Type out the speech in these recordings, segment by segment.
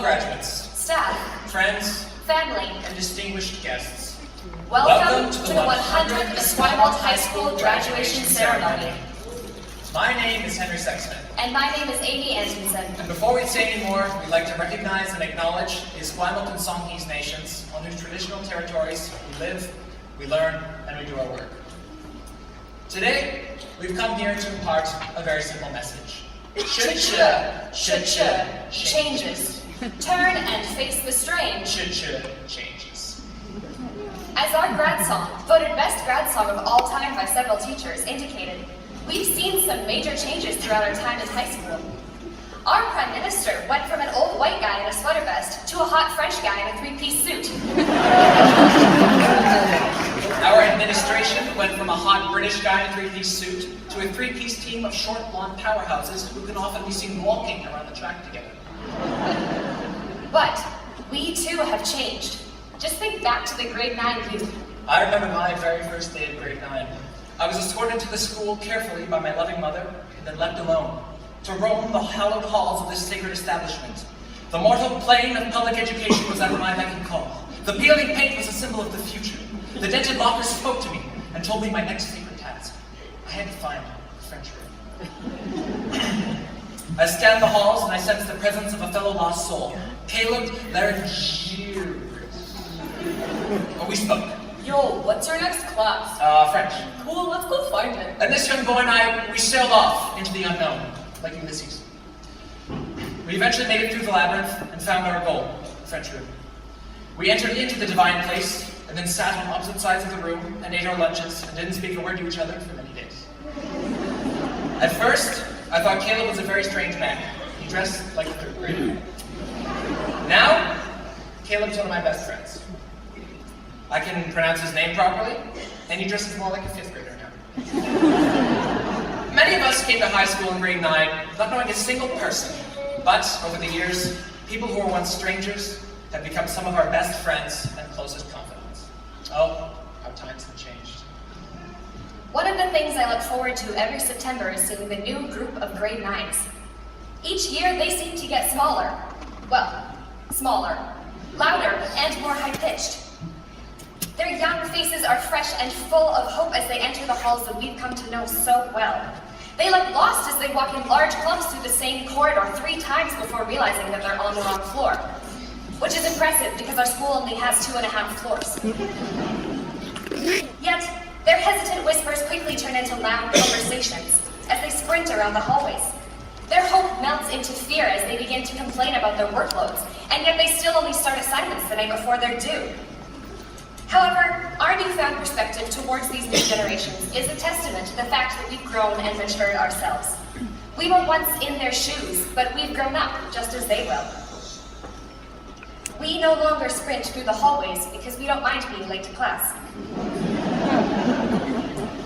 graduates, staff, friends, family, and distinguished guests. Welcome to the 100th Esquimalt High School graduation ceremony. My name is Henry Sexton. And my name is Amy Antonsen. And before we say any more, we'd like to recognize and acknowledge the Esquimalt and Songhees nations on whose traditional territories we live, we learn, and we do our work. Today, we've come here to impart a very simple message. Sh-ch changes. Turn and face the strange. Sh-ch changes. As our grad song, voted best grad song of all time by several teachers, indicated, we've seen some major changes throughout our time in high school. Our Prime Minister went from an old white guy in a sweater vest to a hot French guy in a three-piece suit. Our administration went from a hot British guy in a three-piece suit to a three-piece team of short blonde powerhouses who can often be seen walking around the track together. But we too have changed. Just think back to the grade 9 youth. I remember my very first day of grade 9. I was escorted to the school carefully by my loving mother and then left alone to roam the hallowed halls of this sacred establishment. The mortal plane of public education was at my beck and call. The peeling paint was a symbol of the future. The dented locker spoke to me and told me my next sacred task. I had to find the French room. I scanned the halls and I sensed the presence of a fellow lost soul, Caleb Valedictorians. Oh, we spoke. Yo, what's your next class? French. Cool, let's go find it. And this young boy and I, we sailed off into the unknown, like Ulysses. We eventually made it through the labyrinth and found our goal, the French room. We entered into the divine place, and then sat on opposite sides of the room and ate our lunches and didn't speak a word to each other for many days. At first, I thought Caleb was a very strange man. He dressed like a third grader. Now, Caleb's one of my best friends. I can pronounce his name properly, and he dresses more like a fifth grader now. Many of us came to high school in grade 9 not knowing a single person, but over the years, people who were once strangers have become some of our best friends and closest confidants. Oh, how times have changed. One of the things I look forward to every September is seeing the new group of grade 9s. Each year, they seem to get smaller. Well, smaller, louder, and more high-pitched. Their young faces are fresh and full of hope as they enter the halls that we've come to know so well. They look lost as they walk in large clumps through the same corridor 3 times before realizing that they're on the wrong floor. Which is impressive because our school only has 2.5 floors. Yet, their hesitant whispers quickly turn into loud conversations as they sprint around the hallways. Their hope melts into fear as they begin to complain about their workloads, and yet they still only start assignments the night before they're due. However, our newfound perspective towards these new generations is a testament to the fact that we've grown and matured ourselves. We were once in their shoes, but we've grown up just as they will. We no longer sprint through the hallways because we don't mind being late to class.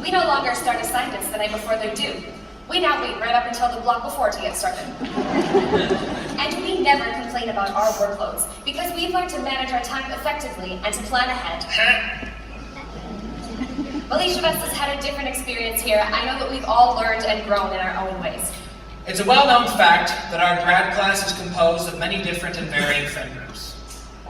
We no longer start assignments the night before they're due. We now wait right up until the block before to get started. And we never complain about our workloads because we've learned to manage our time effectively and to plan ahead. While each of us has had a different experience here, I know that we've all learned and grown in our own ways. It's a well-known fact that our grad class is composed of many different and varying friend groups.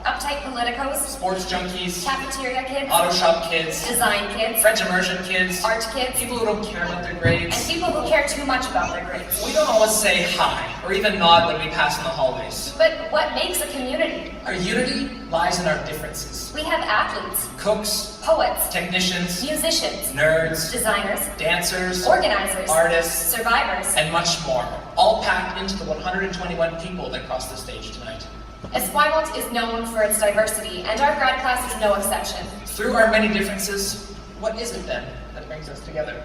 Uptight politicos, Sports junkies, cafeteria kids, auto shop kids, design kids, French immersion kids, art kids, people who don't care about their grades, and people who care too much about their grades. We don't always say hi, or even nod when we pass in the hallways. But what makes a community? Our unity lies in our differences. We have athletes, Cooks, poets, technicians, musicians, nerds, designers, dancers, organizers, artists, survivors, and much more, all packed into the 121 people that cross the stage tonight. Esquimalt is known for its diversity, and our grad class is no exception. Through our many differences, what is it then that brings us together?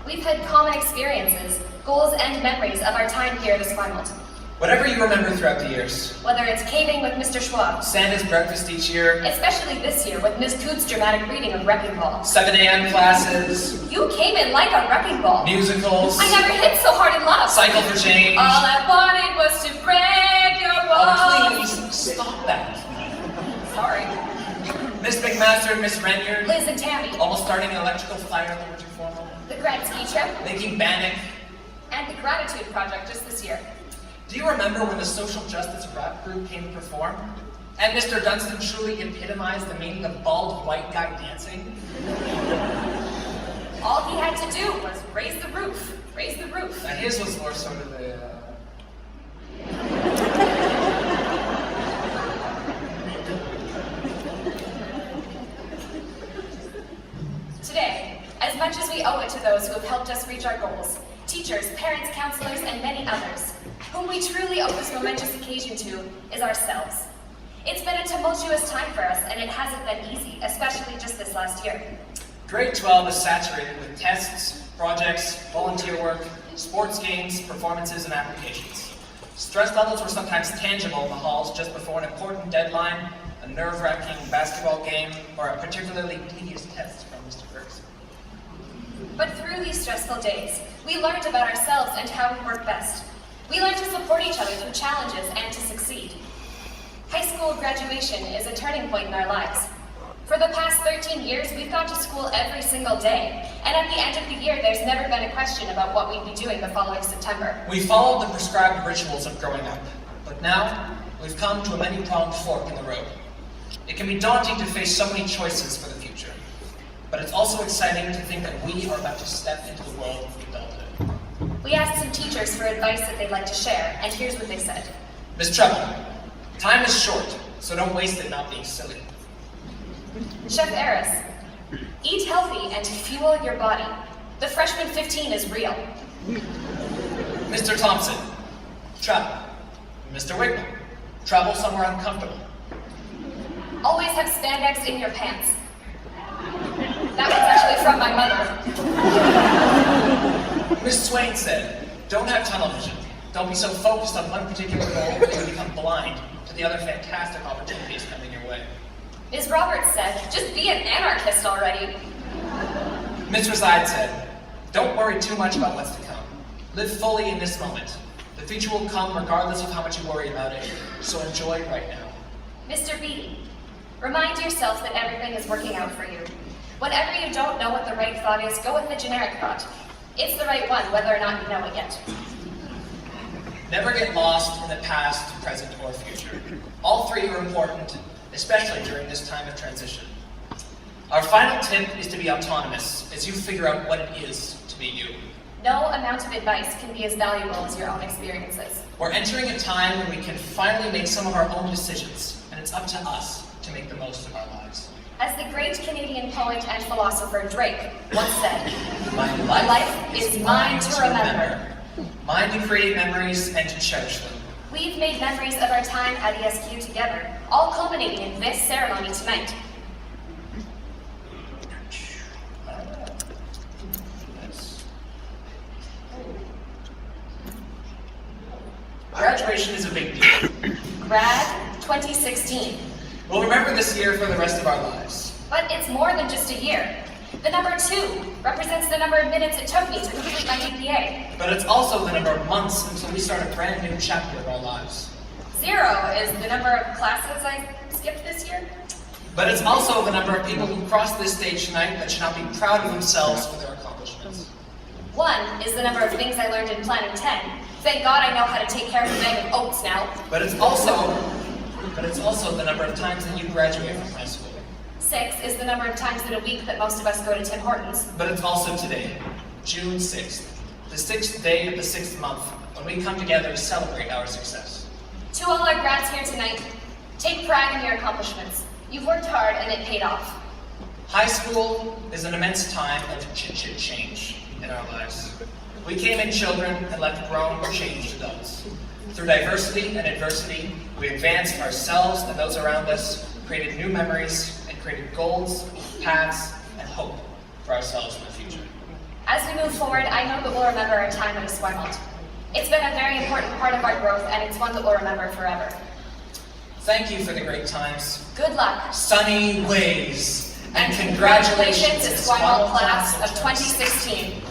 We've had common experiences, goals, and memories of our time here at Esquimalt. Whatever you remember throughout the years. Whether it's caving with Mr. Schwab, Santa's breakfast each year, especially this year with Ms. Coote's dramatic reading of Wrecking Ball. 7 a.m. classes, You came in like a wrecking ball. musicals, I never hit so hard in love. Cycle for Change. All I wanted was to break your walls. Oh, please, stop that. Sorry. Miss McMaster and Miss Renyard, Liz and Tammy. almost starting an electrical fire in the winter formal. The grad ski trip. Making Bannock. And the Gratitude Project just this year. Do you remember when the social justice rap group came to perform? And Mr. Dunstan truly epitomized the meaning of bald white guy dancing? All he had to do was raise the roof. Raise the roof. Now his was more sort of a... Today, as much as we owe it to those who have helped us reach our goals, teachers, parents, counselors, and many others, whom we truly owe this momentous occasion to, is ourselves. It's been a tumultuous time for us, and it hasn't been easy, especially just this last year. Grade 12 is saturated with tests, projects, volunteer work, sports games, performances, and applications. Stress levels were sometimes tangible in the halls just before an important deadline, a nerve-wracking basketball game, or a particularly tedious test from Mr. Ferguson. But through these stressful days, we learned about ourselves and how we work best. We learned to support each other through challenges and to succeed. High school graduation is a turning point in our lives. For the past 13 years, we've gone to school every single day, and at the end of the year, there's never been a question about what we'd be doing the following September. We followed the prescribed rituals of growing up, but now we've come to a many-pronged fork in the road. It can be daunting to face so many choices for the future, but it's also exciting to think that we are about to step into the world of adulthood. We asked some teachers for advice that they'd like to share, and here's what they said. Miss Treble, time is short, so don't waste it not being silly. Chef Eris, eat healthy and fuel your body. The freshman 15 is real. Mr. Thompson, travel. Mr. Wickman, travel somewhere uncomfortable. Always have spandex in your pants. That was actually from my mother. Miss Swain said, don't have tunnel vision. Don't be so focused on one particular goal that you become blind to the other fantastic opportunities coming your way. Ms. Roberts said, just be an anarchist already. Ms. Reside said, don't worry too much about what's to come. Live fully in this moment. The future will come regardless of how much you worry about it, so enjoy right now. Mr. Beatty, remind yourself that everything is working out for you. Whenever you don't know what the right thought is, go with the generic thought. It's the right one, whether or not you know it yet. Never get lost in the past, present, or future. All three are important, especially during this time of transition. Our final tip is to be autonomous as you figure out what it is to be you. No amount of advice can be as valuable as your own experiences. We're entering a time when we can finally make some of our own decisions, and it's up to us to make the most of our lives. As the great Canadian poet and philosopher Drake once said, My life is mine to remember. Mine to create memories and to cherish them. We've made memories of our time at ESQ together, all culminating in this ceremony tonight. Graduation is a big deal. Grad 2016. We'll remember this year for the rest of our lives. But it's more than just a year. The number 2 represents the number of minutes it took me to complete my GPA. But it's also the number of months until we start a brand new chapter of our lives. 0 is the number of classes I skipped this year. But it's also the number of people who crossed this stage tonight that should not be proud of themselves for their accomplishments. 1 is the number of things I learned in Planning 10. Thank God I know how to take care of a bag of oats now. But it's also the number of times that you graduate from high school. 6 is the number of times in a week that most of us go to Tim Hortons. But it's also today, June 6th, the 6th day of the 6th month, when we come together to celebrate our success. To all our grads here tonight, take pride in your accomplishments. You've worked hard and it paid off. High school is an immense time of change in our lives. We came in children and left grown or changed adults. Through diversity and adversity, we advanced ourselves and those around us, created new memories, and created goals, paths, and hope for ourselves in the future. As we move forward, I know that we'll remember our time at Esquimalt. It's been a very important part of our growth, and it's one that we'll remember forever. Thank you for the great times, Good luck, sunny ways, and congratulations, Esquimalt class of 2016.